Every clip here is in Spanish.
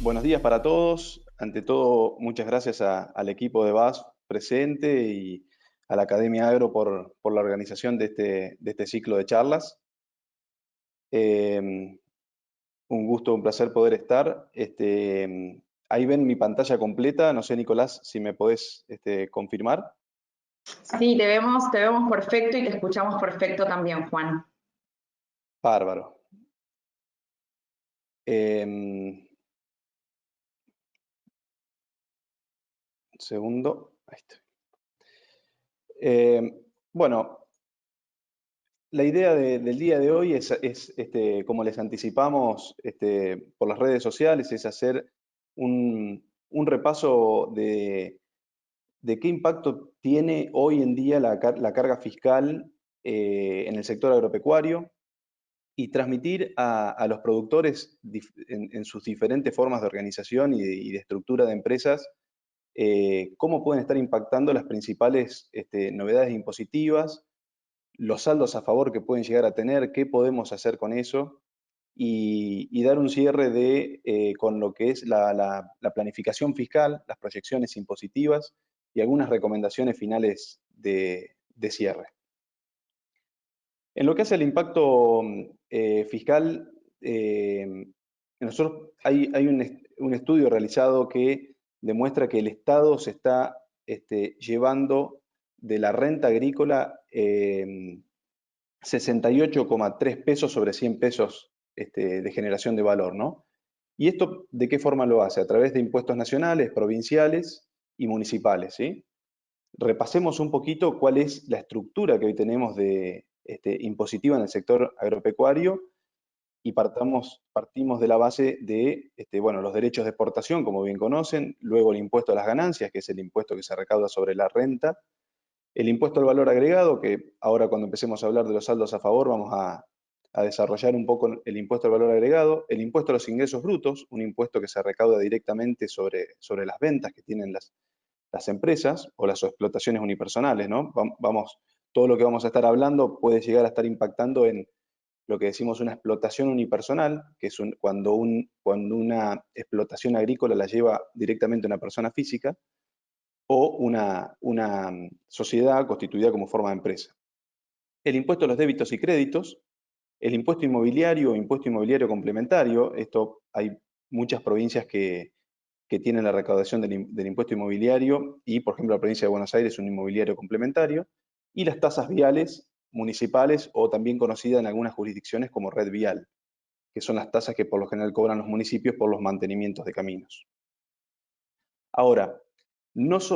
Buenos días para todos. Ante todo, muchas gracias al equipo de BASF presente y a la Academia Agro por la organización de este ciclo de charlas. Eh, un gusto, un placer poder estar. Ahí ven mi pantalla completa. No sé, Nicolás, si me podés confirmar. Sí, te vemos perfecto y te escuchamos perfecto también, Juan. Bárbaro. Un segundo. Ahí está. Bueno, la idea del día de hoy es como les anticipamos por las redes sociales, es hacer un repaso de qué impacto tiene hoy en día la carga fiscal en el sector agropecuario y transmitir a los productores en sus diferentes formas de organización y de estructura de empresas cómo pueden estar impactando las principales novedades impositivas, los saldos a favor que pueden llegar a tener, qué podemos hacer con eso y dar un cierre con lo que es la planificación fiscal, las proyecciones impositivas y algunas recomendaciones finales de cierre. En lo que hace al impacto fiscal, nosotros hay un estudio realizado que demuestra que el Estado se está llevando de la renta agrícola 68,3 pesos sobre 100 pesos de generación de valor, ¿no? ¿Y esto de qué forma lo hace? A través de impuestos nacionales, provinciales y municipales, ¿sí? Repasemos un poquito cuál es la estructura que hoy tenemos impositiva en el sector agropecuario y partimos de la base de bueno, los derechos de exportación, como bien conocen, luego el impuesto a las ganancias, que es el impuesto que se recauda sobre la renta, el impuesto al valor agregado, que ahora cuando empecemos a hablar de los saldos a favor vamos a desarrollar un poco el impuesto al valor agregado, el impuesto a los ingresos brutos, un impuesto que se recauda directamente sobre las ventas que tienen las empresas o las explotaciones unipersonales, ¿no? Todo lo que vamos a estar hablando puede llegar a estar impactando en lo que decimos una explotación unipersonal, que es cuando una explotación agrícola la lleva directamente una persona física, o una sociedad constituida como forma de empresa. El impuesto a los débitos y créditos, el impuesto inmobiliario o impuesto inmobiliario complementario, esto hay muchas provincias que tienen la recaudación del impuesto inmobiliario y, por ejemplo, la provincia de Buenos Aires un inmobiliario complementario, y las tasas viales municipales o también conocidas en algunas jurisdicciones como red vial, que son las tasas que por lo general cobran los municipios por los mantenimientos de caminos. Ahora,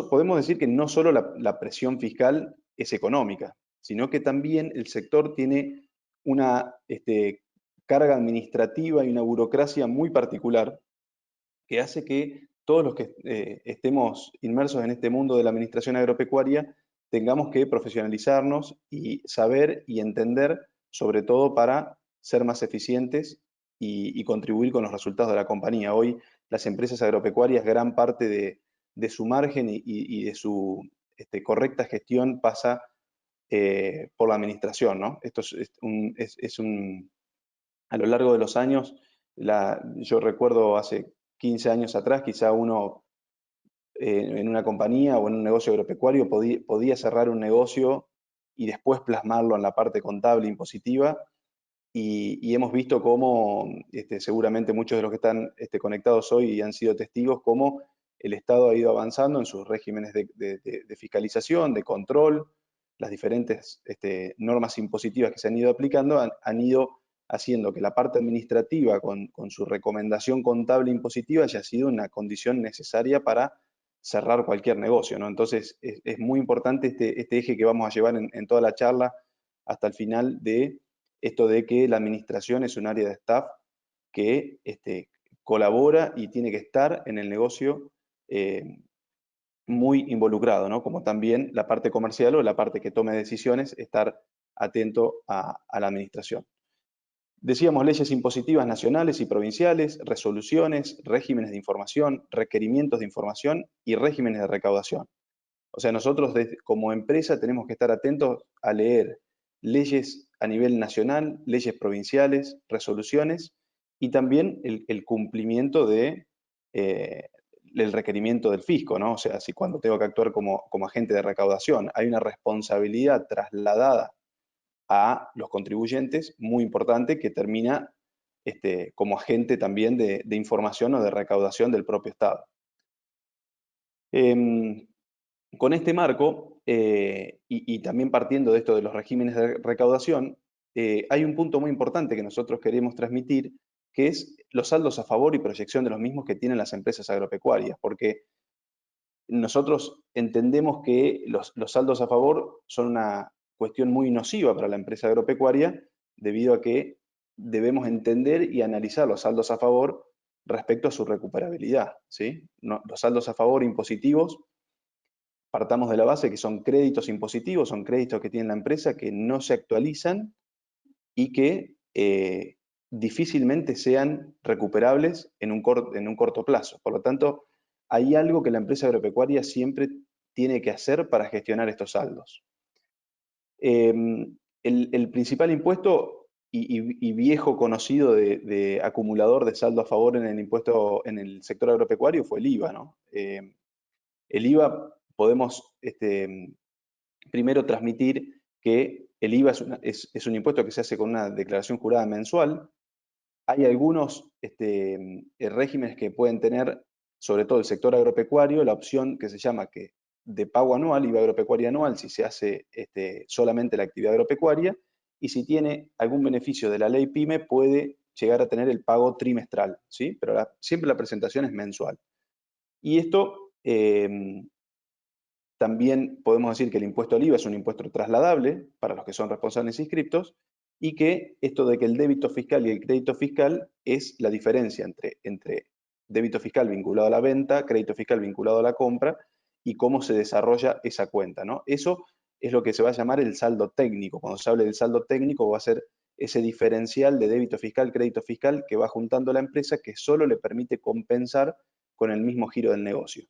podemos decir que no solo la presión fiscal es económica, sino que también el sector tiene una carga administrativa y una burocracia muy particular que hace que todos los que estemos inmersos en este mundo de la administración agropecuaria tengamos que profesionalizarnos y saber y entender, sobre todo para ser más eficientes y contribuir con los resultados de la compañía. Hoy las empresas agropecuarias, gran parte de su margen y de su correcta gestión pasa por la administración, ¿no? Esto a lo largo de los años, yo recuerdo hace 15 años atrás, quizá uno en una compañía o en un negocio agropecuario podía cerrar un negocio y después plasmarlo en la parte contable impositiva y hemos visto cómo, seguramente muchos de los que están conectados hoy han sido testigos, cómo el Estado ha ido avanzando en sus regímenes de fiscalización, de control, las diferentes normas impositivas que se han ido aplicando han ido haciendo que la parte administrativa con su recomendación contable impositiva haya sido una condición necesaria para cerrar cualquier negocio, ¿no? Entonces es muy importante este eje que vamos a llevar en toda la charla hasta el final de esto de que la administración es un área de staff que colabora y tiene que estar en el negocio muy involucrado, ¿no? Como también la parte comercial o la parte que tome decisiones, estar atento a la administración. Decíamos leyes impositivas nacionales y provinciales, resoluciones, regímenes de información, requerimientos de información y regímenes de recaudación. O sea, nosotros como empresa tenemos que estar atentos a leer leyes a nivel nacional, leyes provinciales, resoluciones y también el cumplimiento de el requerimiento del fisco, ¿no? O sea, si cuando tengo que actuar como agente de recaudación hay una responsabilidad trasladada a los contribuyentes muy importante que termina como agente también de información o de recaudación del propio Estado. Con este marco, y también partiendo de esto de los regímenes de recaudación, hay un punto muy importante que nosotros queremos transmitir, que es los saldos a favor y proyección de los mismos que tienen las empresas agropecuarias, porque nosotros entendemos que los saldos a favor son una cuestión muy nociva para la empresa agropecuaria, debido a que debemos entender y analizar los saldos a favor respecto a su recuperabilidad, ¿sí? Los saldos a favor impositivos, partamos de la base que son créditos impositivos, son créditos que tiene la empresa que no se actualizan y que difícilmente sean recuperables en un corto plazo. Por lo tanto, hay algo que la empresa agropecuaria siempre tiene que hacer para gestionar estos saldos. El principal impuesto y viejo conocido de acumulador de saldo a favor en el sector agropecuario fue el IVA, ¿no? El IVA podemos primero transmitir que el IVA es un impuesto que se hace con una declaración jurada mensual. Hay algunos regímenes que pueden tener, sobre todo el sector agropecuario, la opción que se llama de pago anual, IVA agropecuaria anual, si se hace solamente la actividad agropecuaria, y si tiene algún beneficio de la ley PYME, puede llegar a tener el pago trimestral, ¿sí? Pero siempre la presentación es mensual. Y esto también podemos decir que el impuesto al IVA es un impuesto trasladable para los que son responsables inscriptos, y que esto de que el débito fiscal y el crédito fiscal es la diferencia entre débito fiscal vinculado a la venta, crédito fiscal vinculado a la compra, y cómo se desarrolla esa cuenta, ¿no? Eso es lo que se va a llamar el saldo técnico. Cuando se hable del saldo técnico, va a ser ese diferencial de débito fiscal, crédito fiscal que va juntando la empresa, que solo le permite compensar con el mismo giro del negocio.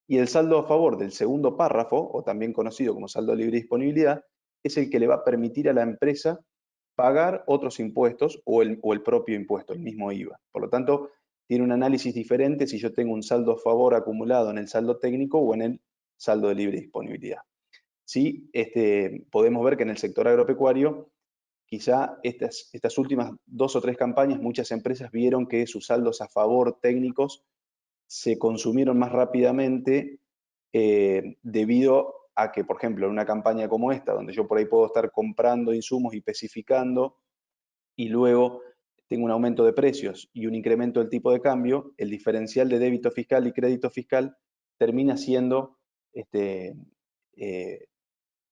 Y el saldo a favor del segundo párrafo, o también conocido como saldo de libre disponibilidad, es el que le va a permitir a la empresa pagar otros impuestos o el propio impuesto, el mismo IVA. Por lo tanto, tiene un análisis diferente si yo tengo un saldo a favor acumulado en el saldo técnico o en el saldo de libre disponibilidad. Sí, podemos ver que en el sector agropecuario, quizá estas últimas 2 o 3 campañas, muchas empresas vieron que sus saldos a favor técnicos se consumieron más rápidamente debido a que, por ejemplo, en una campaña como esta, donde yo por ahí puedo estar comprando insumos y especificando, y luego tengo un aumento de precios y un incremento del tipo de cambio, el diferencial de débito fiscal y crédito fiscal termina siendo eh,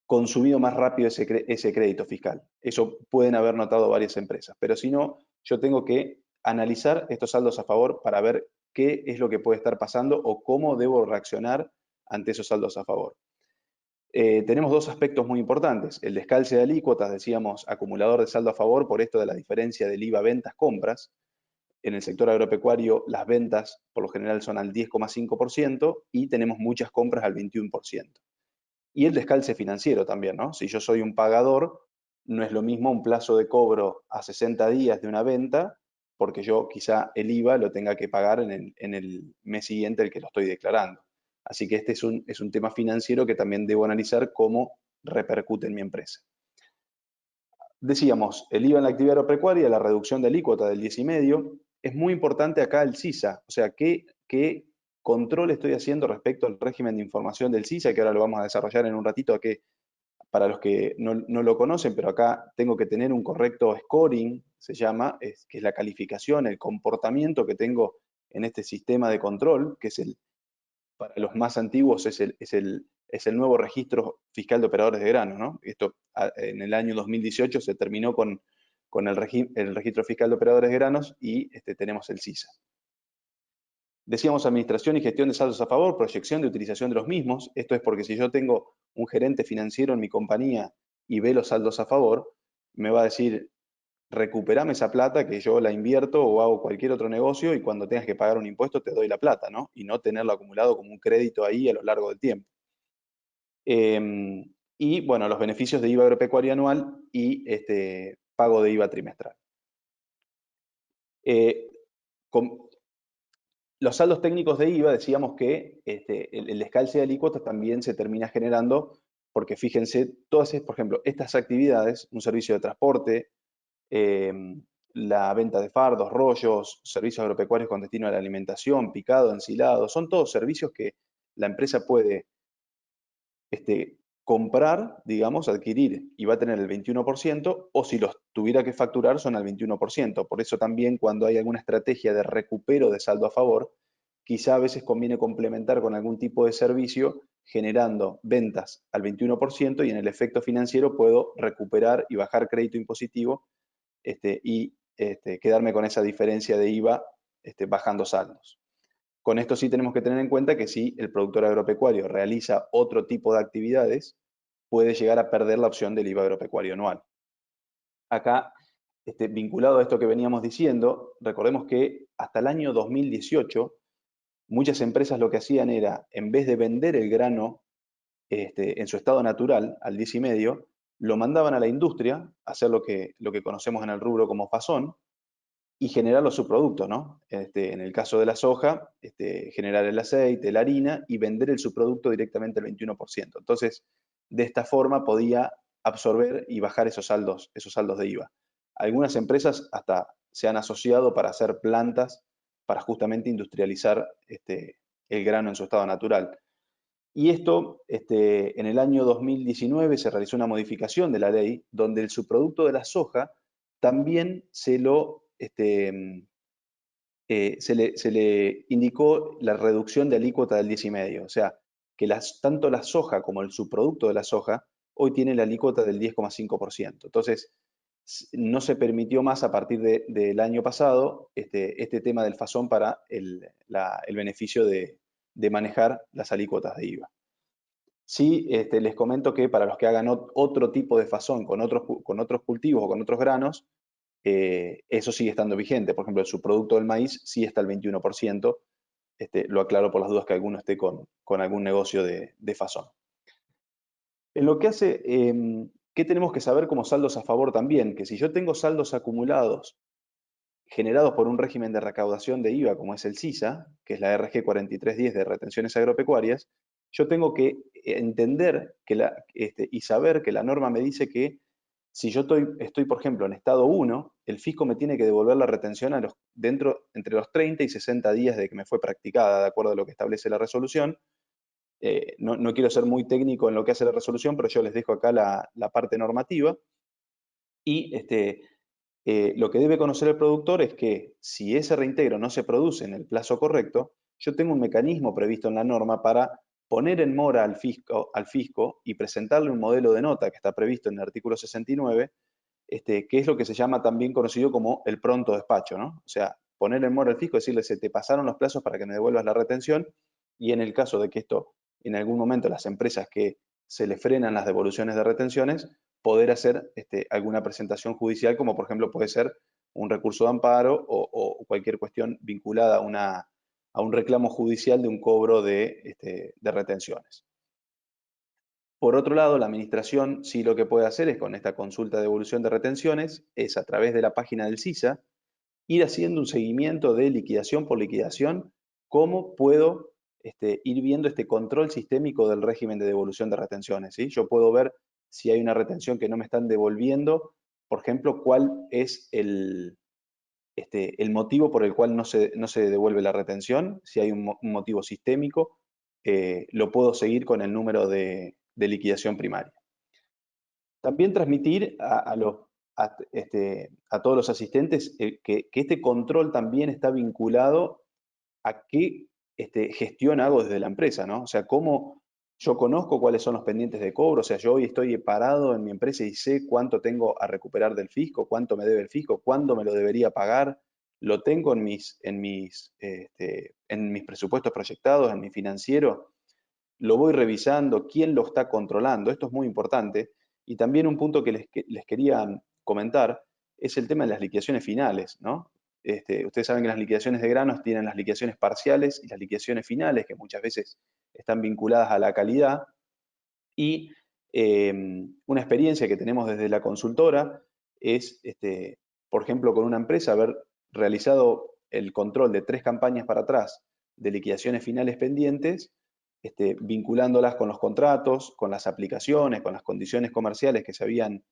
consumido más rápido ese crédito fiscal. Eso pueden haber notado varias empresas, pero si no, yo tengo que analizar estos saldos a favor para ver qué es lo que puede estar pasando o cómo debo reaccionar ante esos saldos a favor. Tenemos 2 aspectos muy importantes. El descalce de alícuotas, decíamos, acumulador de saldo a favor, por esto de la diferencia del IVA ventas-compras. En el sector agropecuario, las ventas por lo general son al 10,5% y tenemos muchas compras al 21%. Y el descalce financiero también, ¿no? Si yo soy un pagador, no es lo mismo un plazo de cobro a 60 días de una venta, porque yo quizá el IVA lo tenga que pagar en el mes siguiente el que lo estoy declarando. Así que este es un tema financiero que también debo analizar cómo repercute en mi empresa. Decíamos, el IVA en la actividad agropecuaria, la reducción de alícuota del 10,5%, es muy importante acá el CISA, o sea, qué control estoy haciendo respecto al régimen de información del CISA, que ahora lo vamos a desarrollar en un ratito, que para los que no lo conocen, pero acá tengo que tener un correcto scoring, se llama, que es la calificación, el comportamiento que tengo en este sistema de control, que es para los más antiguos es el nuevo registro fiscal de operadores de grano, ¿no? Esto en el año 2018 se terminó con el registro fiscal de operadores de granos y tenemos el CISA. Decíamos administración y gestión de saldos a favor, proyección de utilización de los mismos. Esto es porque si yo tengo un gerente financiero en mi compañía y ve los saldos a favor, me va a decir, recuperame esa plata que yo la invierto o hago cualquier otro negocio y cuando tengas que pagar un impuesto te doy la plata, ¿no? Y no tenerlo acumulado como un crédito ahí a lo largo del tiempo. Y bueno, los beneficios de IVA agropecuario anual y pago de IVA trimestral. los saldos técnicos de IVA, decíamos que el descalce de alícuotas también se termina generando, porque fíjense, todas, por ejemplo, estas actividades, un servicio de transporte, la venta de fardos, rollos, servicios agropecuarios con destino a la alimentación, picado, ensilado, son todos servicios que la empresa puede comprar, digamos, adquirir y va a tener el 21%, o si los tuviera que facturar son al 21%. Por eso también cuando hay alguna estrategia de recupero de saldo a favor, quizá a veces conviene complementar con algún tipo de servicio generando ventas al 21% y en el efecto financiero puedo recuperar y bajar crédito impositivo y quedarme con esa diferencia de IVA bajando saldos. Con esto sí tenemos que tener en cuenta que si el productor agropecuario realiza otro tipo de actividades, puede llegar a perder la opción del IVA agropecuario anual. Acá, vinculado a esto que veníamos diciendo, recordemos que hasta el año 2018, muchas empresas lo que hacían era, en vez de vender el grano en su estado natural, al 10,5, lo mandaban a la industria, a hacer lo que conocemos en el rubro como fasón, y generar los subproductos, ¿no? En el caso de la soja, generar el aceite, la harina y vender el subproducto directamente al 21%. Entonces, de esta forma podía absorber y bajar esos saldos de IVA. Algunas empresas hasta se han asociado para hacer plantas para justamente industrializar el grano en su estado natural. Y esto, en el año 2019 se realizó una modificación de la ley donde el subproducto de la soja también se le indicó la reducción de alícuota del 10,5. O sea, que tanto la soja como el subproducto de la soja hoy tiene la alícuota del 10,5%. Entonces, no se permitió más a partir del año pasado este tema del fasón para el beneficio de manejar las alícuotas de IVA. Sí, les comento que para los que hagan otro tipo de fasón con otros cultivos o con otros granos, eso sigue estando vigente. Por ejemplo, el subproducto del maíz sí está al 21%. Lo aclaro por las dudas que alguno esté con algún negocio de fasón. En lo que hace, ¿qué tenemos que saber como saldos a favor también? Que si yo tengo saldos acumulados generados por un régimen de recaudación de IVA, como es el SISA, que es la RG 4310 de retenciones agropecuarias, yo tengo que entender y saber que la norma me dice que si yo estoy, por ejemplo, en estado 1, el fisco me tiene que devolver la retención entre los 30 y 60 días de que me fue practicada, de acuerdo a lo que establece la resolución. No quiero ser muy técnico en lo que hace la resolución, pero yo les dejo acá la parte normativa. Y lo que debe conocer el productor es que si ese reintegro no se produce en el plazo correcto, yo tengo un mecanismo previsto en la norma para poner en mora al fisco y presentarle un modelo de nota que está previsto en el artículo 69, que es lo que se llama también conocido como el pronto despacho, ¿no? O sea, poner en mora al fisco, decirle, se te pasaron los plazos para que me devuelvas la retención, y en el caso de que esto, en algún momento, las empresas que se le frenan las devoluciones de retenciones, poder hacer alguna presentación judicial, como por ejemplo puede ser un recurso de amparo o cualquier cuestión vinculada a un reclamo judicial de un cobro de retenciones. Por otro lado, la administración sí lo que puede hacer es con esta consulta de devolución de retenciones, es a través de la página del SISA, ir haciendo un seguimiento de liquidación por liquidación, cómo puedo ir viendo este control sistémico del régimen de devolución de retenciones, ¿sí? Yo puedo ver si hay una retención que no me están devolviendo, por ejemplo, cuál es el motivo por el cual no se devuelve la retención, si hay un motivo sistémico, lo puedo seguir con el número de liquidación primaria. También transmitir a todos los asistentes que este control también está vinculado a qué gestión hago desde la empresa, ¿no? O sea, cómo yo conozco cuáles son los pendientes de cobro, o sea, yo hoy estoy parado en mi empresa y sé cuánto tengo a recuperar del fisco, cuánto me debe el fisco, cuándo me lo debería pagar, lo tengo en mis presupuestos proyectados, en mi financiero, lo voy revisando, quién lo está controlando, esto es muy importante. Y también un punto que les quería comentar es el tema de las liquidaciones finales, ¿no? Ustedes saben que las liquidaciones de granos tienen las liquidaciones parciales y las liquidaciones finales, que muchas veces están vinculadas a la calidad. Y una experiencia que tenemos desde la consultora es, por ejemplo, con una empresa, haber realizado el control de 3 campañas para atrás de liquidaciones finales pendientes, vinculándolas con los contratos, con las aplicaciones, con las condiciones comerciales que se habían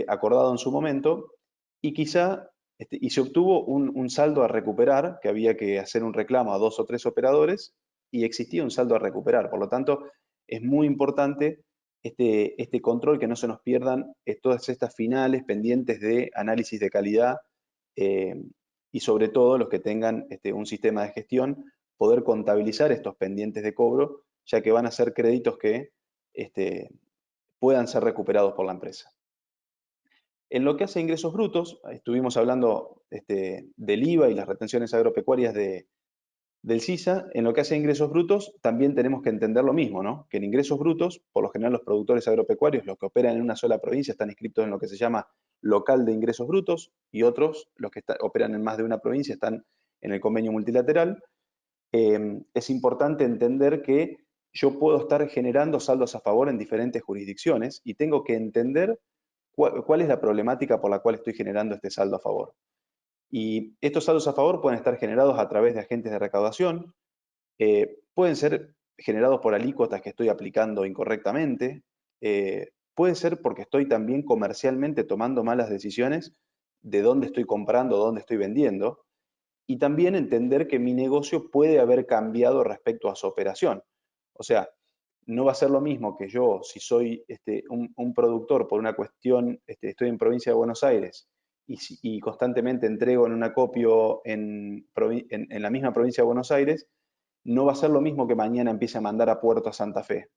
acordado en su momento, y quizá y se obtuvo un saldo a recuperar, que había que hacer un reclamo a 2 o 3 operadores, y existía un saldo a recuperar. Por lo tanto, es muy importante este control, que no se nos pierdan todas estas finales pendientes de análisis de calidad, y sobre todo los que tengan un sistema de gestión, poder contabilizar estos pendientes de cobro, ya que van a ser créditos que puedan ser recuperados por la empresa. En lo que hace a ingresos brutos, estuvimos hablando del IVA y las retenciones agropecuarias del CISA. En lo que hace a ingresos brutos, también tenemos que entender lo mismo, ¿no? Que en ingresos brutos, por lo general los productores agropecuarios, los que operan en una sola provincia, están inscritos en lo que se llama local de ingresos brutos, y otros, los que operan en más de una provincia, están en el convenio multilateral. Es importante entender que yo puedo estar generando saldos a favor en diferentes jurisdicciones, y tengo que entender cuál es la problemática por la cual estoy generando este saldo a favor. Y estos saldos a favor pueden estar generados a través de agentes de recaudación, pueden ser generados por alícuotas que estoy aplicando incorrectamente, puede ser porque estoy también comercialmente tomando malas decisiones de dónde estoy comprando, dónde estoy vendiendo, y también entender que mi negocio puede haber cambiado respecto a su operación. O sea, no va a ser lo mismo que yo, si soy un productor por una cuestión, estoy en provincia de Buenos Aires y constantemente entrego en un acopio en la misma provincia de Buenos Aires, no va a ser lo mismo que mañana empiece a mandar a Puerto a Santa Fe.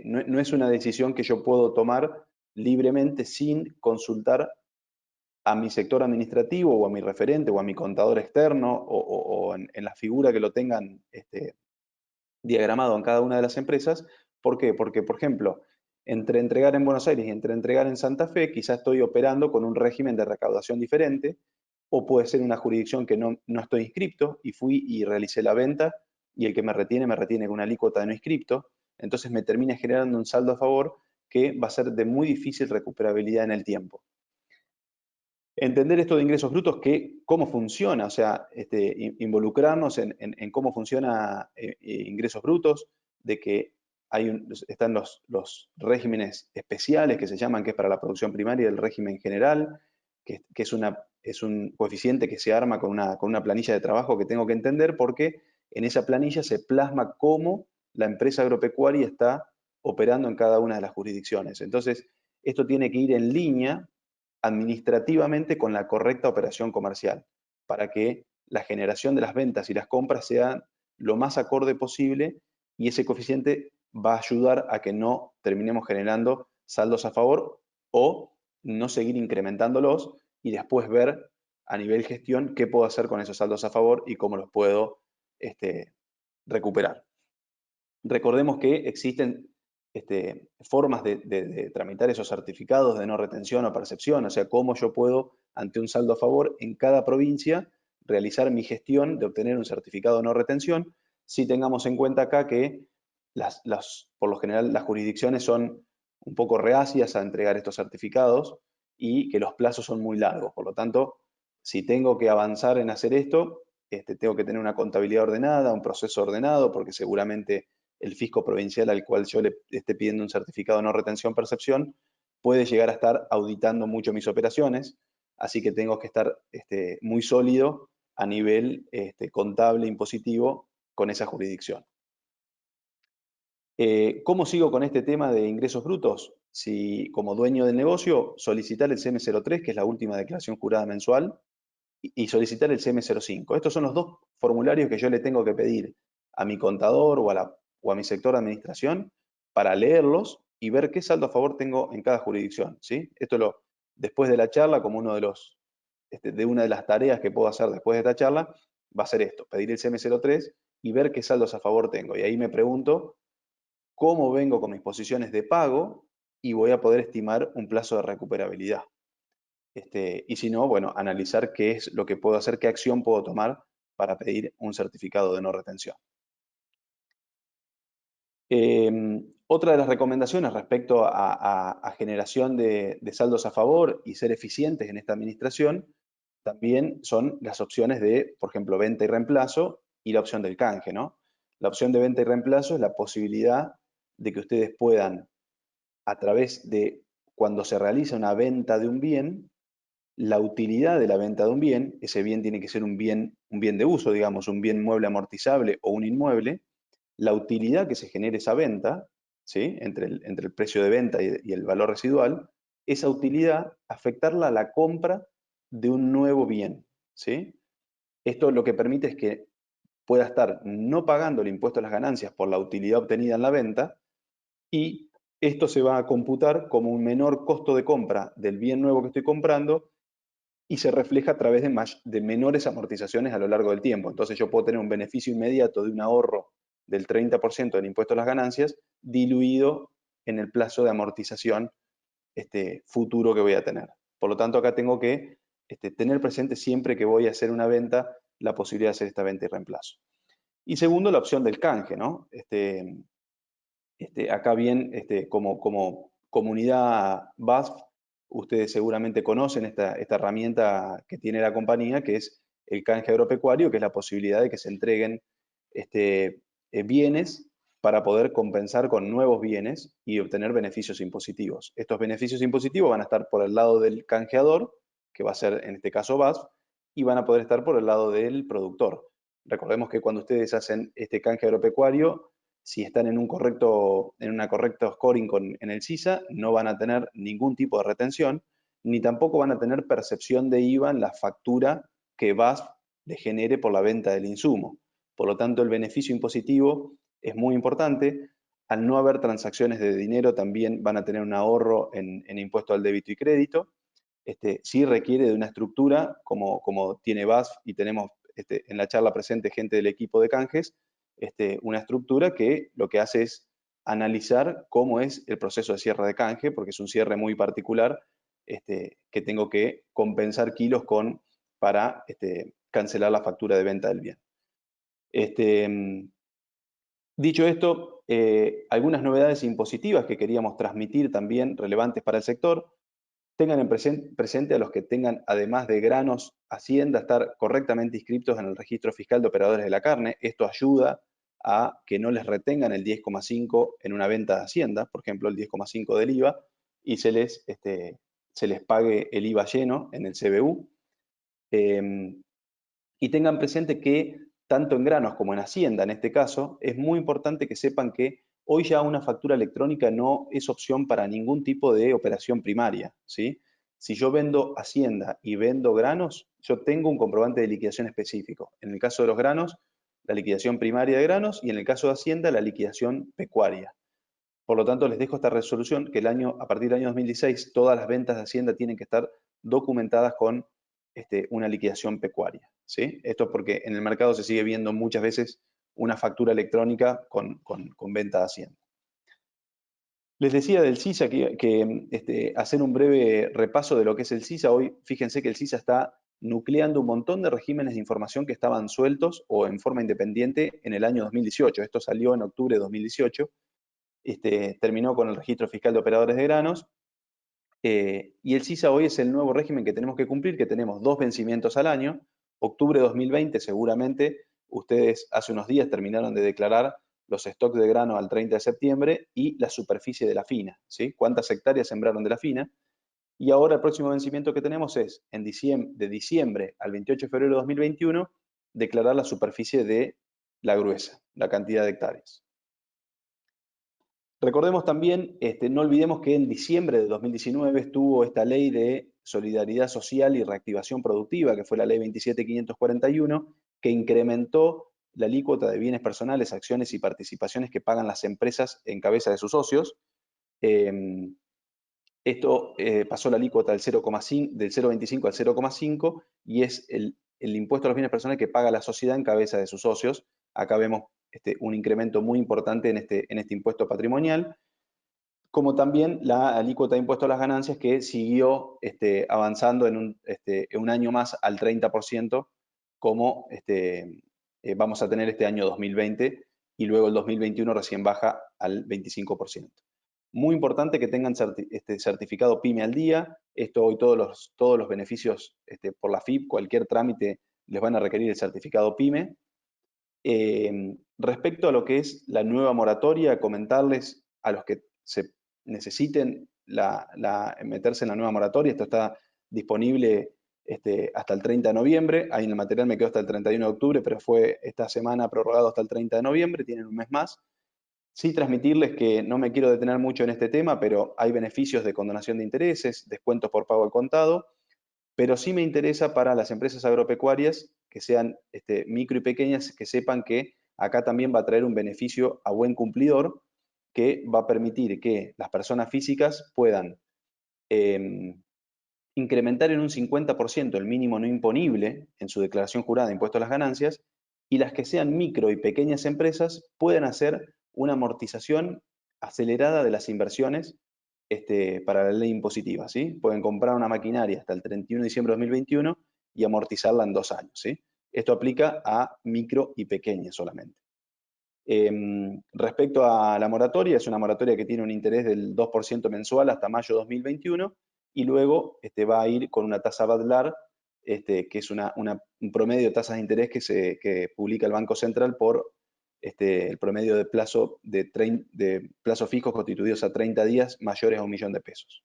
No es una decisión que yo puedo tomar libremente sin consultar a mi sector administrativo o a mi referente o a mi contador externo o en la figura que lo tengan diagramado en cada una de las empresas. ¿Por qué? Porque, por ejemplo, entre entregar en Buenos Aires y entre entregar en Santa Fe, quizás estoy operando con un régimen de recaudación diferente, o puede ser una jurisdicción que no estoy inscripto y fui y realicé la venta, y el que me retiene con una alícuota de no inscripto. Entonces me termina generando un saldo a favor que va a ser de muy difícil recuperabilidad en el tiempo. Entender esto de ingresos brutos, cómo funciona, o sea, involucrarnos en cómo funciona ingresos brutos, de que están los regímenes especiales que se llaman, que es para la producción primaria, el régimen general, que es un coeficiente que se arma con una planilla de trabajo que tengo que entender, porque en esa planilla se plasma cómo la empresa agropecuaria está operando en cada una de las jurisdicciones. Entonces, esto tiene que ir en línea administrativamente con la correcta operación comercial, para que la generación de las ventas y las compras sean lo más acorde posible, y ese coeficiente va a ayudar a que no terminemos generando saldos a favor o no seguir incrementándolos, y después ver a nivel gestión qué puedo hacer con esos saldos a favor y cómo los puedo recuperar. Recordemos que existen formas de tramitar esos certificados de no retención o percepción, o sea, cómo yo puedo, ante un saldo a favor en cada provincia, realizar mi gestión de obtener un certificado de no retención, si tengamos en cuenta acá que por lo general las jurisdicciones son un poco reacias a entregar estos certificados y que los plazos son muy largos. Por lo tanto, si tengo que avanzar en hacer esto, tengo que tener una contabilidad ordenada, un proceso ordenado, porque seguramente el fisco provincial al cual yo le esté pidiendo un certificado de no retención percepción puede llegar a estar auditando mucho mis operaciones, así que tengo que estar muy sólido a nivel contable impositivo con esa jurisdicción. ¿Cómo sigo con este tema de ingresos brutos? Si como dueño del negocio, solicitar el CM03, que es la última declaración jurada mensual, y solicitar el CM05. Estos son los dos formularios que yo le tengo que pedir a mi contador o a mi sector de administración para leerlos y ver qué saldo a favor tengo en cada jurisdicción, ¿sí? Después de la charla, como una de las tareas que puedo hacer después de esta charla, va a ser esto: pedir el CM03 y ver qué saldos a favor tengo. Y ahí me pregunto cómo vengo con mis posiciones de pago, y voy a poder estimar un plazo de recuperabilidad. Y si no, bueno, analizar qué es lo que puedo hacer, qué acción puedo tomar para pedir un certificado de no retención. Otra de las recomendaciones respecto a generación de saldos a favor y ser eficientes en esta administración, también son las opciones de, por ejemplo, venta y reemplazo y la opción del canje, ¿no? La opción de venta y reemplazo es la posibilidad de que ustedes puedan, a través de cuando se realiza una venta de un bien, la utilidad de la venta de un bien, ese bien tiene que ser un bien de uso, digamos, un bien mueble amortizable o un inmueble, la utilidad que se genere esa venta, ¿sí? entre el precio de venta y el valor residual, esa utilidad afectarla a la compra de un nuevo bien, ¿sí? Esto lo que permite es que pueda estar no pagando el impuesto a las ganancias por la utilidad obtenida en la venta, y esto se va a computar como un menor costo de compra del bien nuevo que estoy comprando y se refleja a través de menores amortizaciones a lo largo del tiempo. Entonces yo puedo tener un beneficio inmediato de un ahorro del 30% del impuesto a las ganancias diluido en el plazo de amortización futuro que voy a tener. Por lo tanto, acá tengo que tener presente siempre que voy a hacer una venta la posibilidad de hacer esta venta y reemplazo. Y segundo, la opción del canje, ¿no? Acá bien, como comunidad BASF, ustedes seguramente conocen esta herramienta que tiene la compañía, que es el canje agropecuario, que es la posibilidad de que se entreguen bienes para poder compensar con nuevos bienes y obtener beneficios impositivos. Estos beneficios impositivos van a estar por el lado del canjeador, que va a ser en este caso BASF, y van a poder estar por el lado del productor. Recordemos que cuando ustedes hacen este canje agropecuario, si están en una correcta scoring en el CISA, no van a tener ningún tipo de retención, ni tampoco van a tener percepción de IVA en la factura que BASF le genere por la venta del insumo. Por lo tanto, el beneficio impositivo es muy importante. Al no haber transacciones de dinero, también van a tener un ahorro en impuesto al débito y crédito. Sí requiere de una estructura, como tiene BASF y tenemos en la charla presente gente del equipo de canjes, una estructura que lo que hace es analizar cómo es el proceso de cierre de canje, porque es un cierre muy particular que tengo que compensar kilos para cancelar la factura de venta del bien. Dicho esto, algunas novedades impositivas que queríamos transmitir también relevantes para el sector. Tengan en presente a los que tengan, además de granos, Hacienda, estar correctamente inscritos en el registro fiscal de operadores de la carne. Esto ayuda a que no les retengan el 10,5 en una venta de Hacienda, por ejemplo, el 10,5 del IVA, y se les pague el IVA lleno en el CBU. Y tengan presente que tanto en granos como en Hacienda, en este caso, es muy importante que sepan que hoy ya una factura electrónica no es opción para ningún tipo de operación primaria, ¿sí? Si yo vendo Hacienda y vendo granos, yo tengo un comprobante de liquidación específico. En el caso de los granos, la liquidación primaria de granos, y en el caso de Hacienda, la liquidación pecuaria. Por lo tanto, les dejo esta resolución que a partir del año 2016, todas las ventas de Hacienda tienen que estar documentadas con una liquidación pecuaria, ¿sí? Esto es porque en el mercado se sigue viendo muchas veces una factura electrónica con venta de Hacienda. Les decía del CISA que hacer un breve repaso de lo que es el CISA. Hoy, fíjense que el CISA está nucleando un montón de regímenes de información que estaban sueltos o en forma independiente en el año 2018. Esto salió en octubre de 2018. Terminó con el registro fiscal de operadores de granos, y el CISA hoy es el nuevo régimen que tenemos que cumplir, que tenemos 2 vencimientos al año. Octubre de 2020, seguramente ustedes hace unos días terminaron de declarar los stocks de grano al 30 de septiembre y la superficie de la fina, ¿sí? Cuántas hectáreas sembraron de la fina. Y ahora el próximo vencimiento que tenemos es de diciembre al 28 de febrero de 2021, declarar la superficie de la gruesa, la cantidad de hectáreas. Recordemos también, no olvidemos que en diciembre de 2019 estuvo esta ley de solidaridad social y reactivación productiva, que fue la ley 27.541, que incrementó la alícuota de bienes personales, acciones y participaciones que pagan las empresas en cabeza de sus socios. Esto pasó la alícuota del 0,25 al 0,5 y es el impuesto a los bienes personales que paga la sociedad en cabeza de sus socios. Acá vemos un incremento muy importante en este impuesto patrimonial, como también la alícuota de impuesto a las ganancias que siguió avanzando en un año más al 30%, como vamos a tener este año 2020, y luego el 2021 recién baja al 25%. Muy importante que tengan certificado PYME al día. Esto hoy todos los beneficios por la FIP, cualquier trámite, les van a requerir el certificado PYME. Respecto a lo que es la nueva moratoria, comentarles a los que se necesiten meterse en la nueva moratoria, esto está disponible hasta el 30 de noviembre, ahí en el material me quedó hasta el 31 de octubre, pero fue esta semana prorrogado hasta el 30 de noviembre, tienen un mes más. Sí transmitirles que no me quiero detener mucho en este tema, pero hay beneficios de condonación de intereses, descuentos por pago al contado, pero sí me interesa para las empresas agropecuarias que sean micro y pequeñas, que sepan que acá también va a traer un beneficio a buen cumplidor que va a permitir que las personas físicas puedan incrementar en un 50% el mínimo no imponible en su declaración jurada de impuestos a las ganancias, y las que sean micro y pequeñas empresas puedan hacer una amortización acelerada de las inversiones para la ley impositiva, ¿sí? Pueden comprar una maquinaria hasta el 31 de diciembre de 2021 y amortizarla en 2 años, ¿sí? Esto aplica a micro y pequeñas solamente. Respecto a la moratoria, es una moratoria que tiene un interés del 2% mensual hasta mayo de 2021 y luego va a ir con una tasa Badlar, que es un promedio de tasas de interés que publica el Banco Central por el promedio de plazo de plazos fijos constituidos a 30 días mayores a 1 millón de pesos.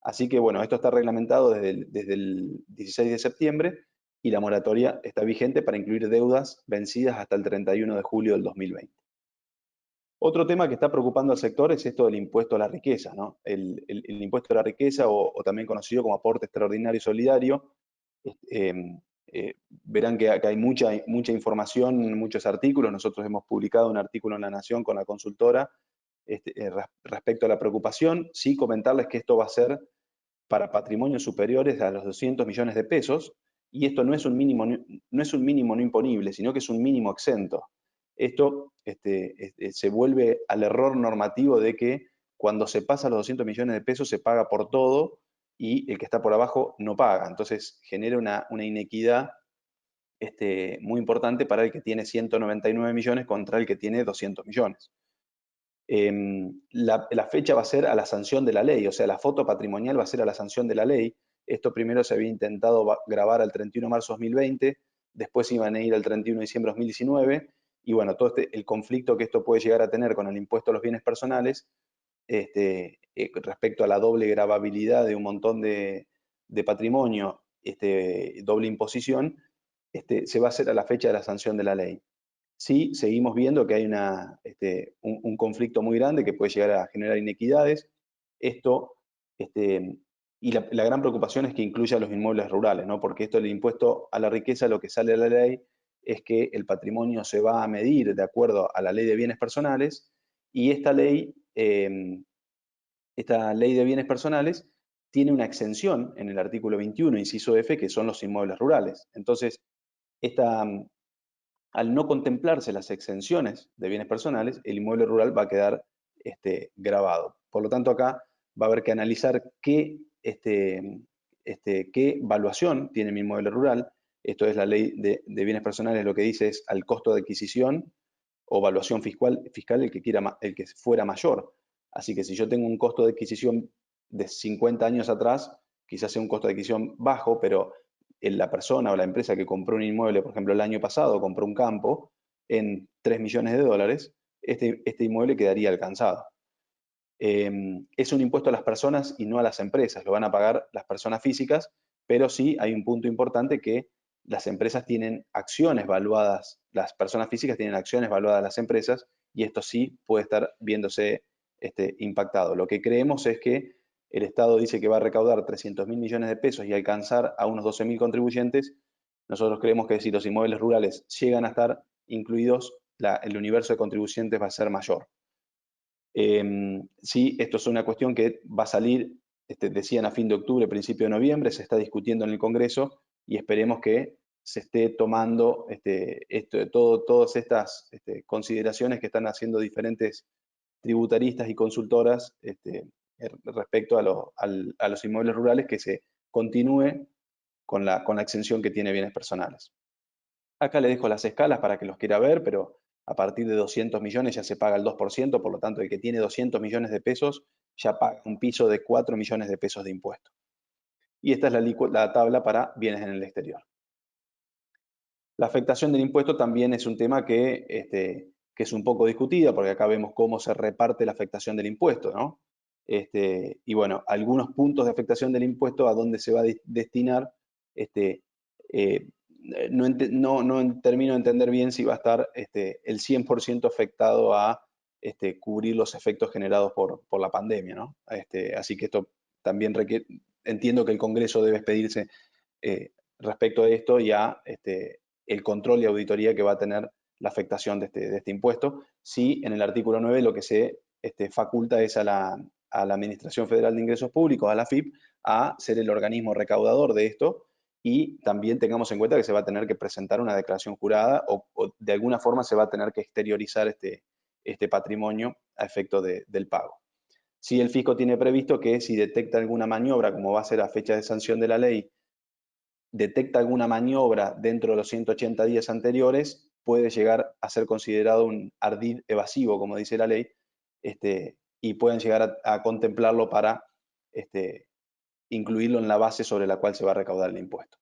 Así que bueno, esto está reglamentado desde el 16 de septiembre y la moratoria está vigente para incluir deudas vencidas hasta el 31 de julio del 2020. Otro tema que está preocupando al sector es esto del impuesto a la riqueza, ¿no? El impuesto a la riqueza, o también conocido como aporte extraordinario y solidario. Verán que acá hay mucha información, muchos artículos. Nosotros hemos publicado un artículo en La Nación con la consultora respecto a la preocupación. Sí, comentarles que esto va a ser para patrimonios superiores a los 200 millones de pesos, y esto no es un mínimo no imponible, sino que es un mínimo exento. Esto se vuelve al error normativo de que cuando se pasa los 200 millones de pesos se paga por todo y el que está por abajo no paga. Entonces genera una inequidad muy importante para el que tiene 199 millones contra el que tiene 200 millones. La fecha va a ser a la sanción de la ley, o sea, la foto patrimonial va a ser a la sanción de la ley. Esto primero se había intentado grabar al 31 de marzo de 2020, después iban a ir al 31 de diciembre de 2019, y bueno, todo el conflicto que esto puede llegar a tener con el impuesto a los bienes personales, respecto a la doble gravabilidad de un montón de patrimonio, doble imposición, se va a hacer a la fecha de la sanción de la ley. Sí, seguimos viendo que hay un conflicto muy grande que puede llegar a generar inequidades. Esto, y la gran preocupación es que incluya los inmuebles rurales, ¿no? Porque esto del impuesto a la riqueza, lo que sale de la ley es que el patrimonio se va a medir de acuerdo a la ley de bienes personales, y esta ley de bienes personales tiene una exención en el artículo 21, inciso F, que son los inmuebles rurales. Entonces, al no contemplarse las exenciones de bienes personales, el inmueble rural va a quedar grabado. Por lo tanto, acá va a haber que analizar qué evaluación tiene mi inmueble rural. Esto es la ley de bienes personales, lo que dice es al costo de adquisición o evaluación fiscal el que fuera mayor. Así que si yo tengo un costo de adquisición de 50 años atrás, quizás sea un costo de adquisición bajo, pero la persona o la empresa que compró un inmueble, por ejemplo, el año pasado compró un campo en 3 millones de dólares, este inmueble quedaría alcanzado. Es un impuesto a las personas y no a las empresas, lo van a pagar las personas físicas, pero sí hay un punto importante que las empresas tienen acciones valuadas, las personas físicas tienen acciones valuadas a las empresas, y esto sí puede estar viéndose impactado. Lo que creemos es que el Estado dice que va a recaudar 300.000 millones de pesos y alcanzar a unos 12.000 contribuyentes. Nosotros creemos que si los inmuebles rurales llegan a estar incluidos, el universo de contribuyentes va a ser mayor. Sí, esto es una cuestión que va a salir, decían a fin de octubre, principio de noviembre, se está discutiendo en el Congreso y esperemos que se esté tomando todas estas consideraciones que están haciendo diferentes tributaristas y consultoras respecto a los inmuebles rurales, que se continúe con la exención que tiene bienes personales. Acá le dejo las escalas para que los quiera ver, pero a partir de 200 millones ya se paga el 2%, por lo tanto el que tiene 200 millones de pesos ya paga un piso de 4 millones de pesos de impuesto. Y esta es la tabla para bienes en el exterior. La afectación del impuesto también es un tema que es un poco discutida, porque acá vemos cómo se reparte la afectación del impuesto, ¿no? Y bueno, algunos puntos de afectación del impuesto a dónde se va a destinar, este, eh, no termino de entender bien si va a estar el 100% afectado a cubrir los efectos generados por la pandemia, ¿no? Así que esto también requiere, entiendo que el Congreso debe expedirse respecto a esto y a el control y auditoría que va a tener la afectación de este impuesto. Si en el artículo 9 lo que se faculta es a la Administración Federal de Ingresos Públicos, a la AFIP, a ser el organismo recaudador de esto, y también tengamos en cuenta que se va a tener que presentar una declaración jurada o de alguna forma se va a tener que exteriorizar este patrimonio a efecto del pago. Si el fisco tiene previsto que si detecta alguna maniobra, como va a ser a fecha de sanción de la ley, detecta alguna maniobra dentro de los 180 días anteriores, puede llegar a ser considerado un ardid evasivo, como dice la ley, y pueden llegar a contemplarlo para incluirlo en la base sobre la cual se va a recaudar el impuesto.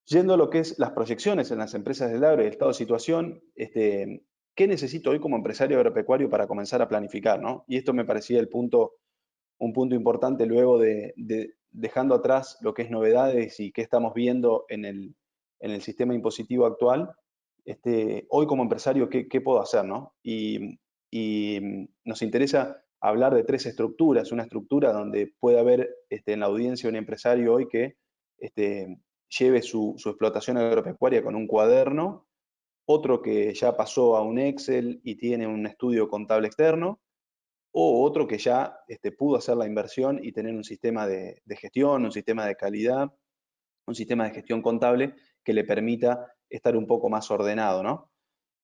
Yendo a lo que es las proyecciones en las empresas del agro y el estado de situación, ¿qué necesito hoy como empresario agropecuario para comenzar a planificar, ¿no? Y esto me parecía un punto importante luego de dejando atrás lo que es novedades y qué estamos viendo en el sistema impositivo actual. Hoy como empresario, ¿qué puedo hacer, no? Y nos interesa hablar de tres estructuras. Una estructura donde puede haber en la audiencia un empresario hoy que lleve su explotación agropecuaria con un cuaderno, otro que ya pasó a un Excel y tiene un estudio contable externo, o otro que ya pudo hacer la inversión y tener un sistema de gestión, un sistema de calidad, un sistema de gestión contable que le permita estar un poco más ordenado, ¿no?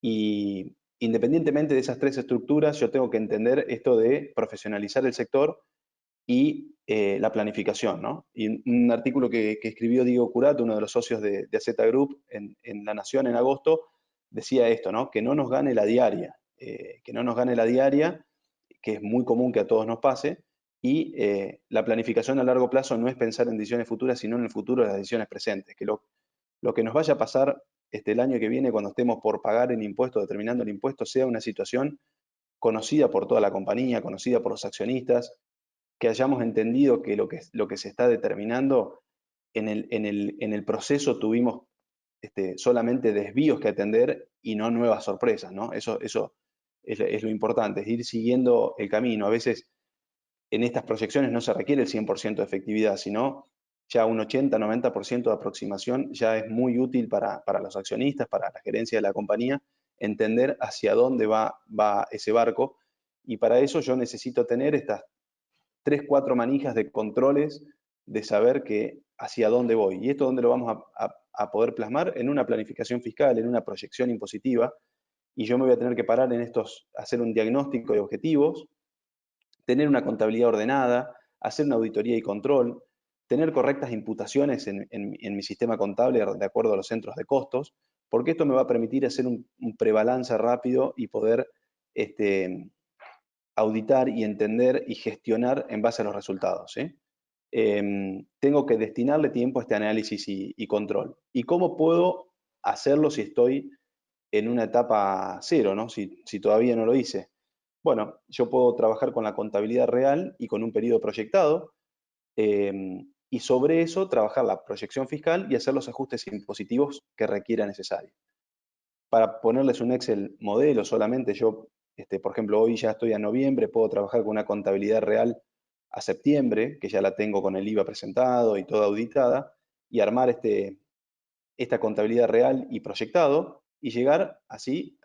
Y independientemente de esas tres estructuras, yo tengo que entender esto de profesionalizar el sector y la planificación, ¿no? Y un artículo que escribió Diego Curato, uno de los socios de AZ Group en La Nación en agosto, decía esto, ¿no? Que no nos gane la diaria, que no nos gane la diaria, que es muy común que a todos nos pase, y la planificación a largo plazo no es pensar en decisiones futuras, sino en el futuro de las decisiones presentes, que lo que nos vaya a pasar el año que viene cuando estemos por pagar el impuesto, determinando el impuesto, sea una situación conocida por toda la compañía, conocida por los accionistas, que hayamos entendido que lo que se está determinando en el proceso tuvimos solamente desvíos que atender y no nuevas sorpresas, ¿no? Eso es lo importante, es ir siguiendo el camino. A veces en estas proyecciones no se requiere el 100% de efectividad, sino ya un 80-90% de aproximación ya es muy útil para los accionistas, para la gerencia de la compañía, entender hacia dónde va ese barco. Y para eso yo necesito tener estas 3-4 manijas de controles de saber que hacia dónde voy. ¿Y esto dónde lo vamos a poder plasmar? En una planificación fiscal, en una proyección impositiva. Y yo me voy a tener que parar en estos, hacer un diagnóstico de objetivos, tener una contabilidad ordenada, hacer una auditoría y control, tener correctas imputaciones en mi sistema contable de acuerdo a los centros de costos, porque esto me va a permitir hacer un prebalance rápido y poder auditar y entender y gestionar en base a los resultados, ¿sí? Tengo que destinarle tiempo a este análisis y control. ¿Y cómo puedo hacerlo si estoy en una etapa cero, ¿no? Si todavía no lo hice? Bueno, yo puedo trabajar con la contabilidad real y con un periodo proyectado, y sobre eso trabajar la proyección fiscal y hacer los ajustes impositivos que requiera necesario. Para ponerles un Excel modelo solamente, yo, por ejemplo, hoy ya estoy a noviembre, puedo trabajar con una contabilidad real a septiembre, que ya la tengo con el IVA presentado y toda auditada, y armar esta contabilidad real y proyectado y llegar así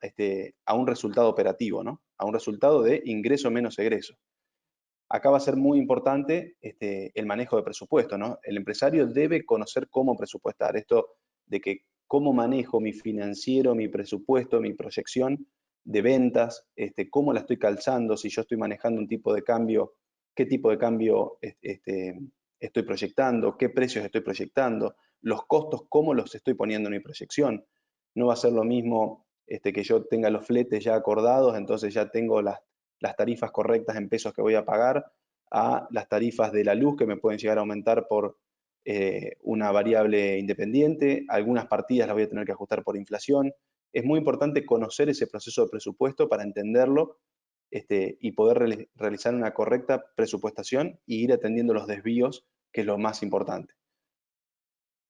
a un resultado operativo, ¿no? A un resultado de ingreso menos egreso. Acá va a ser muy importante el manejo de presupuesto, ¿no? El empresario debe conocer cómo presupuestar. Esto de que cómo manejo mi financiero, mi presupuesto, mi proyección de ventas, cómo la estoy calzando, si yo estoy manejando un tipo de cambio, qué tipo de cambio estoy proyectando, qué precios estoy proyectando, los costos, cómo los estoy poniendo en mi proyección. No va a ser lo mismo que yo tenga los fletes ya acordados, entonces ya tengo las tarifas correctas en pesos que voy a pagar, a las tarifas de la luz que me pueden llegar a aumentar por una variable independiente, algunas partidas las voy a tener que ajustar por inflación. Es muy importante conocer ese proceso de presupuesto para entenderlo y poder realizar una correcta presupuestación y ir atendiendo los desvíos, que es lo más importante.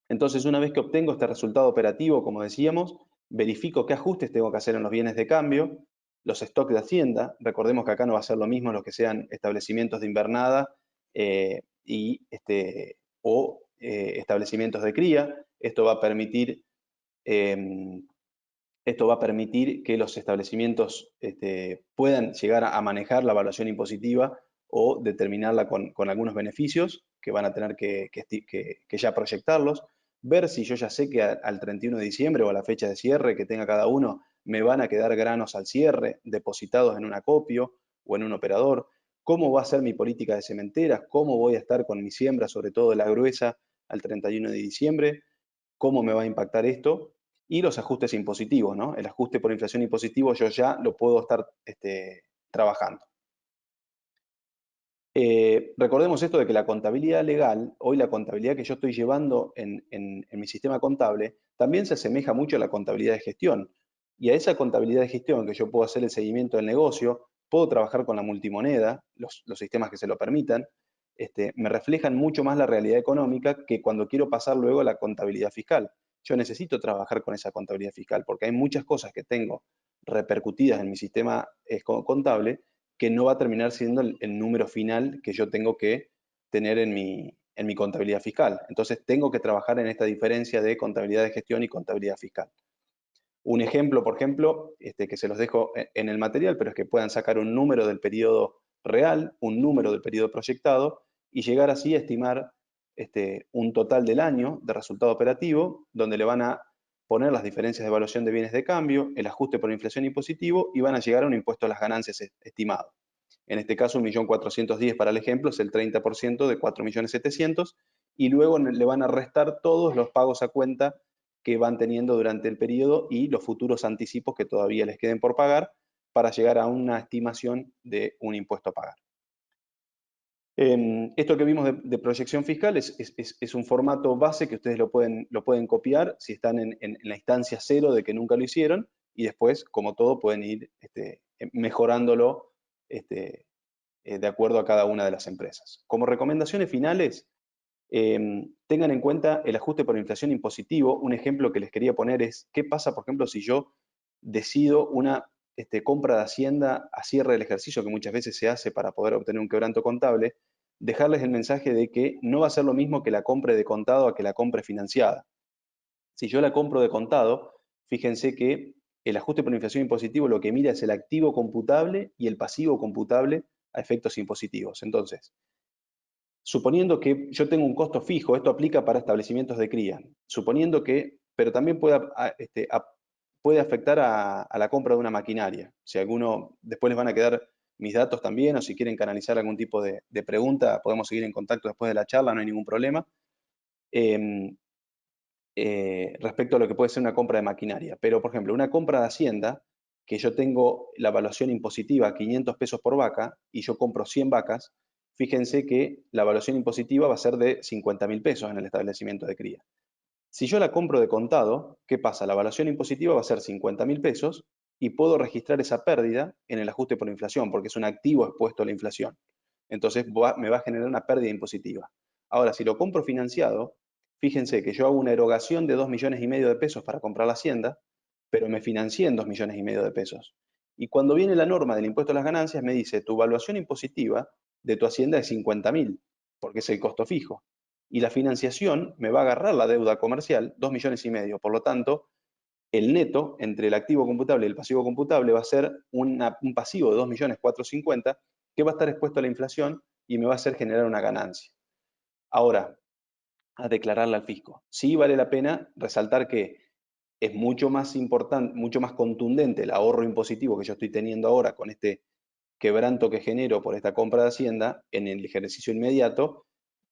Entonces, una vez que obtengo este resultado operativo, como decíamos, verifico qué ajustes tengo que hacer en los bienes de cambio, los stocks de Hacienda. Recordemos que acá no va a ser lo mismo los que sean establecimientos de invernada o establecimientos de cría. Esto va a permitir que los establecimientos puedan llegar a manejar la evaluación impositiva o determinarla con algunos beneficios que van a tener que ya proyectarlos, ver si yo ya sé que al 31 de diciembre o a la fecha de cierre que tenga cada uno, me van a quedar granos al cierre depositados en un acopio o en un operador, cómo va a ser mi política de cementeras, cómo voy a estar con mi siembra, sobre todo de la gruesa, al 31 de diciembre, cómo me va a impactar esto, y los ajustes impositivos, ¿no? El ajuste por inflación impositivo yo ya lo puedo estar trabajando. Recordemos esto de que la contabilidad legal, hoy la contabilidad que yo estoy llevando en mi sistema contable, también se asemeja mucho a la contabilidad de gestión. Y a esa contabilidad de gestión que yo puedo hacer el seguimiento del negocio, puedo trabajar con la multimoneda, los sistemas que se lo permitan, me reflejan mucho más la realidad económica que cuando quiero pasar luego a la contabilidad fiscal. Yo necesito trabajar con esa contabilidad fiscal porque hay muchas cosas que tengo repercutidas en mi sistema contable que no va a terminar siendo el número final que yo tengo que tener en mi contabilidad fiscal. Entonces tengo que trabajar en esta diferencia de contabilidad de gestión y contabilidad fiscal. Un ejemplo, por ejemplo, que se los dejo en el material, pero es que puedan sacar un número del periodo real, un número del periodo proyectado y llegar así a estimar un total del año de resultado operativo, donde le van a poner las diferencias de evaluación de bienes de cambio, el ajuste por inflación impositivo y van a llegar a un impuesto a las ganancias estimado. En este caso, 1.410.000 para el ejemplo es el 30% de 4.700.000 y luego le van a restar todos los pagos a cuenta que van teniendo durante el periodo y los futuros anticipos que todavía les queden por pagar para llegar a una estimación de un impuesto a pagar. Esto que vimos de proyección fiscal es un formato base que ustedes lo pueden copiar si están en la instancia cero de que nunca lo hicieron y después, como todo, pueden ir mejorándolo de acuerdo a cada una de las empresas. Como recomendaciones finales, tengan en cuenta el ajuste por inflación impositivo. Un ejemplo que les quería poner es, ¿qué pasa, por ejemplo, si yo decido una compra de Hacienda a cierre del ejercicio, que muchas veces se hace para poder obtener un quebranto contable? Dejarles el mensaje de que no va a ser lo mismo que la compre de contado a que la compre financiada. Si yo la compro de contado, fíjense que el ajuste por inflación impositivo lo que mira es el activo computable y el pasivo computable a efectos impositivos. Entonces, suponiendo que yo tengo un costo fijo, esto aplica para establecimientos de cría, suponiendo que, pero también puede afectar a la compra de una maquinaria. Si alguno, después les van a quedar mis datos también, o si quieren canalizar algún tipo de pregunta, podemos seguir en contacto después de la charla, no hay ningún problema. Respecto a lo que puede ser una compra de maquinaria. Pero, por ejemplo, una compra de Hacienda, que yo tengo la evaluación impositiva 500 pesos por vaca y yo compro 100 vacas, fíjense que la evaluación impositiva va a ser de 50.000 pesos en el establecimiento de cría. Si yo la compro de contado, ¿qué pasa? La evaluación impositiva va a ser 50.000 pesos y puedo registrar esa pérdida en el ajuste por inflación, porque es un activo expuesto a la inflación. Entonces me va a generar una pérdida impositiva. Ahora, si lo compro financiado, fíjense que yo hago una erogación de 2,5 millones de pesos para comprar la Hacienda, pero me financié en 2,5 millones de pesos. Y cuando viene la norma del impuesto a las ganancias, me dice, tu evaluación impositiva de tu Hacienda es 50.000, porque es el costo fijo. Y la financiación me va a agarrar la deuda comercial, 2,5 millones. Por lo tanto, el neto entre el activo computable y el pasivo computable va a ser un pasivo de 2.450.000 que va a estar expuesto a la inflación y me va a hacer generar una ganancia. Ahora, a declararla al fisco. Sí vale la pena resaltar que es mucho más importante, mucho más contundente el ahorro impositivo que yo estoy teniendo ahora con este quebranto que genero por esta compra de Hacienda en el ejercicio inmediato,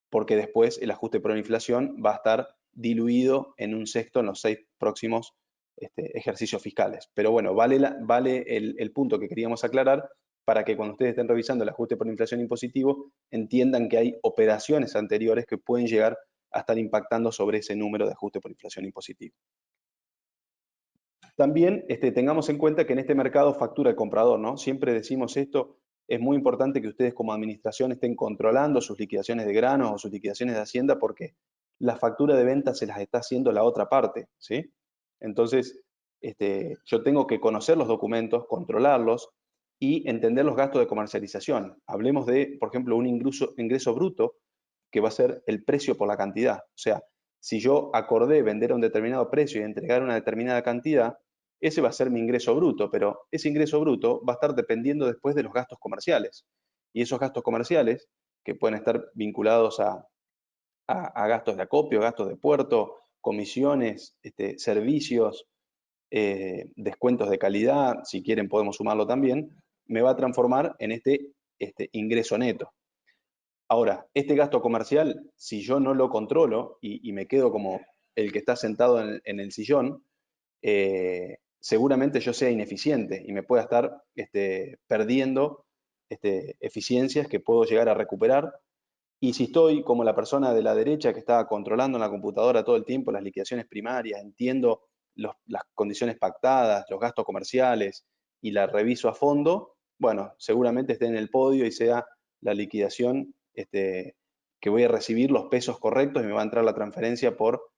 porque después el ajuste por la inflación va a estar diluido en un sexto en los 6 próximos ejercicios fiscales. Pero bueno, vale el punto que queríamos aclarar para que cuando ustedes estén revisando el ajuste por inflación impositivo entiendan que hay operaciones anteriores que pueden llegar a estar impactando sobre ese número de ajuste por inflación impositivo. También tengamos en cuenta que en este mercado factura el comprador, ¿no? Siempre decimos esto, es muy importante que ustedes como administración estén controlando sus liquidaciones de granos o sus liquidaciones de hacienda porque la factura de venta se las está haciendo la otra parte, ¿sí? Entonces, yo tengo que conocer los documentos, controlarlos y entender los gastos de comercialización. Hablemos de, por ejemplo, un ingreso bruto que va a ser el precio por la cantidad. O sea, si yo acordé vender a un determinado precio y entregar una determinada cantidad, ese va a ser mi ingreso bruto, pero ese ingreso bruto va a estar dependiendo después de los gastos comerciales. Y esos gastos comerciales, que pueden estar vinculados a gastos de acopio, gastos de puerto, comisiones, servicios, descuentos de calidad, si quieren podemos sumarlo también, me va a transformar en este ingreso neto. Ahora, este gasto comercial, si yo no lo controlo y me quedo como el que está sentado en el sillón, seguramente yo sea ineficiente y me pueda estar perdiendo eficiencias que puedo llegar a recuperar. Y si estoy como la persona de la derecha que está controlando en la computadora todo el tiempo las liquidaciones primarias, entiendo las condiciones pactadas, los gastos comerciales y la reviso a fondo, bueno, seguramente esté en el podio y sea la liquidación que voy a recibir los pesos correctos y me va a entrar la transferencia por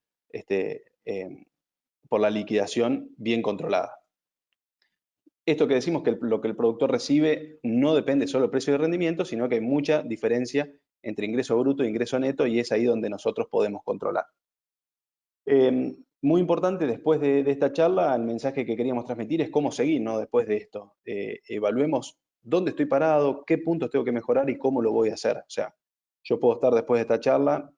la liquidación bien controlada. Esto que decimos que lo que el productor recibe no depende solo del precio de rendimiento, sino que hay mucha diferencia entre ingreso bruto e ingreso neto y es ahí donde nosotros podemos controlar. Muy importante después de esta charla, el mensaje que queríamos transmitir es cómo seguir, ¿no? Después de esto. Evaluemos dónde estoy parado, qué puntos tengo que mejorar y cómo lo voy a hacer. O sea, yo puedo estar después de esta charla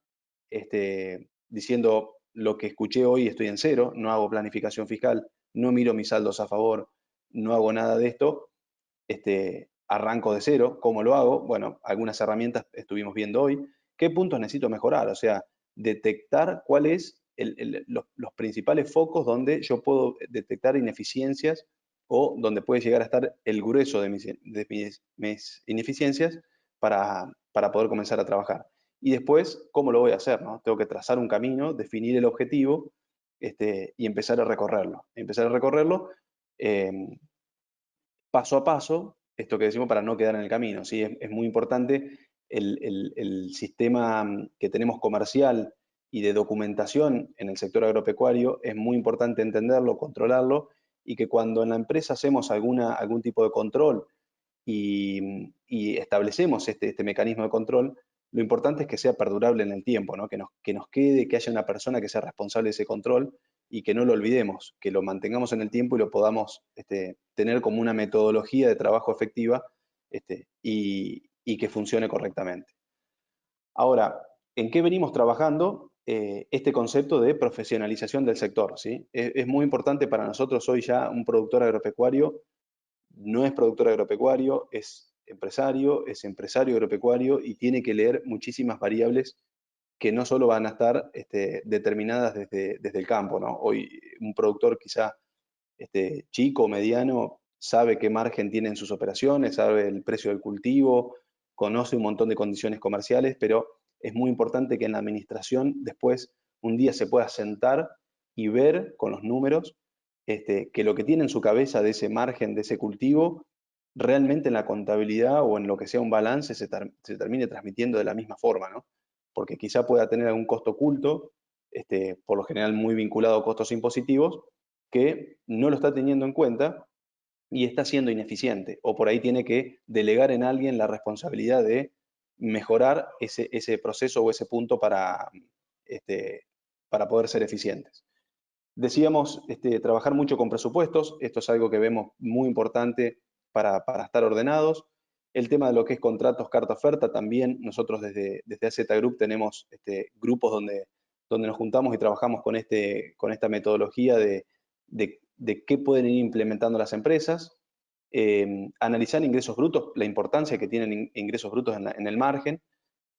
diciendo lo que escuché hoy estoy en cero, no hago planificación fiscal, no miro mis saldos a favor, no hago nada de esto, arranco de cero. ¿Cómo lo hago? Bueno, algunas herramientas estuvimos viendo hoy. ¿Qué puntos necesito mejorar? O sea, detectar cuáles los principales focos donde yo puedo detectar ineficiencias o donde puede llegar a estar el grueso de mis ineficiencias para poder comenzar a trabajar. Y después, ¿cómo lo voy a hacer? ¿No? Tengo que trazar un camino, definir el objetivo y empezar a recorrerlo. Empezar a recorrerlo paso a paso, esto que decimos para no quedar en el camino. ¿Sí? Es muy importante el sistema que tenemos comercial y de documentación en el sector agropecuario, es muy importante entenderlo, controlarlo, y que cuando en la empresa hacemos algún tipo de control y establecemos este mecanismo de control, lo importante es que sea perdurable en el tiempo, ¿no? Que nos quede, que haya una persona que sea responsable de ese control y que no lo olvidemos, que lo mantengamos en el tiempo y lo podamos tener como una metodología de trabajo efectiva y que funcione correctamente. Ahora, ¿en qué venimos trabajando? Este concepto de profesionalización del sector, ¿sí? Es muy importante para nosotros hoy ya un productor agropecuario no es productor agropecuario, es empresario agropecuario y tiene que leer muchísimas variables que no solo van a estar determinadas desde el campo, ¿no? Hoy un productor quizá chico o mediano sabe qué margen tiene en sus operaciones, sabe el precio del cultivo, conoce un montón de condiciones comerciales, pero es muy importante que en la administración después un día se pueda sentar y ver con los números que lo que tiene en su cabeza de ese margen, de ese cultivo, realmente en la contabilidad o en lo que sea un balance se termine transmitiendo de la misma forma, ¿no? Porque quizá pueda tener algún costo oculto, por lo general muy vinculado a costos impositivos, que no lo está teniendo en cuenta y está siendo ineficiente. O por ahí tiene que delegar en alguien la responsabilidad de mejorar ese proceso o ese punto para poder ser eficientes. Decíamos trabajar mucho con presupuestos, esto es algo que vemos muy importante para estar ordenados. El tema de lo que es contratos, carta oferta, también nosotros desde AZ Group tenemos grupos donde nos juntamos y trabajamos con esta metodología de qué pueden ir implementando las empresas. Analizar ingresos brutos, la importancia que tienen ingresos brutos en el margen.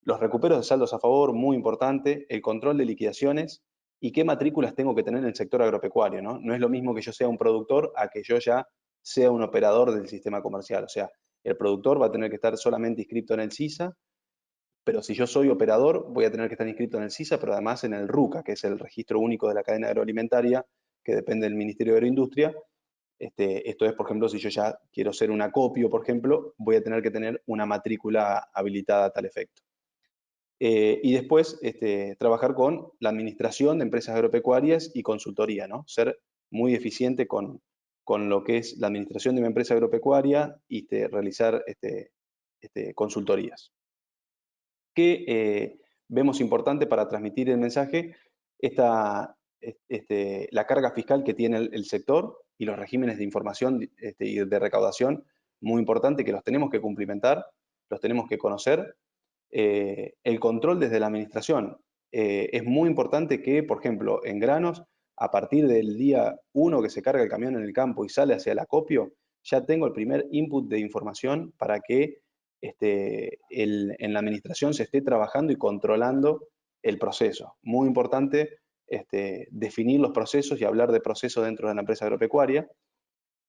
Los recuperos de saldos a favor, muy importante. El control de liquidaciones y qué matrículas tengo que tener en el sector agropecuario, ¿no? No es lo mismo que yo sea un productor a que yo ya sea un operador del sistema comercial. O sea, el productor va a tener que estar solamente inscrito en el CISA pero si yo soy operador, voy a tener que estar inscrito en el CISA, pero además en el RUCA, que es el Registro Único de la Cadena Agroalimentaria, que depende del Ministerio de Agroindustria. Esto es, por ejemplo, si yo ya quiero ser un acopio, por ejemplo, voy a tener que tener una matrícula habilitada a tal efecto. Y después, trabajar con la administración de empresas agropecuarias y consultoría, ¿no? Ser muy eficiente con lo que es la administración de una empresa agropecuaria y realizar consultorías. ¿Qué vemos importante para transmitir el mensaje? La carga fiscal que tiene el sector y los regímenes de información y de recaudación, muy importante, que los tenemos que cumplimentar, los tenemos que conocer. El control desde la administración. Es muy importante que, por ejemplo, en granos, a partir del día 1 que se carga el camión en el campo y sale hacia el acopio, ya tengo el primer input de información para que en la administración se esté trabajando y controlando el proceso. Muy importante definir los procesos y hablar de procesos dentro de la empresa agropecuaria.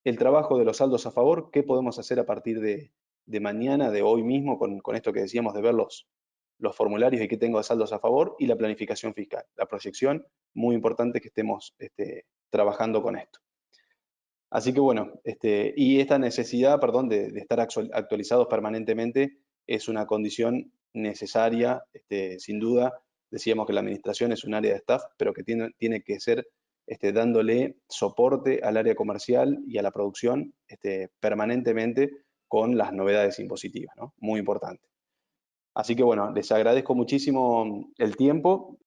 El trabajo de los saldos a favor, qué podemos hacer a partir de mañana, de hoy mismo, con esto que decíamos de ver los formularios y qué tengo de saldos a favor, y la planificación fiscal, la proyección, muy importante que estemos trabajando con esto. Así que bueno, y esta necesidad, perdón, de estar actualizados permanentemente es una condición necesaria, sin duda. Decíamos que la administración es un área de staff, pero que tiene que ser dándole soporte al área comercial y a la producción permanentemente con las novedades impositivas, ¿no? Muy importante. Así que bueno, les agradezco muchísimo el tiempo.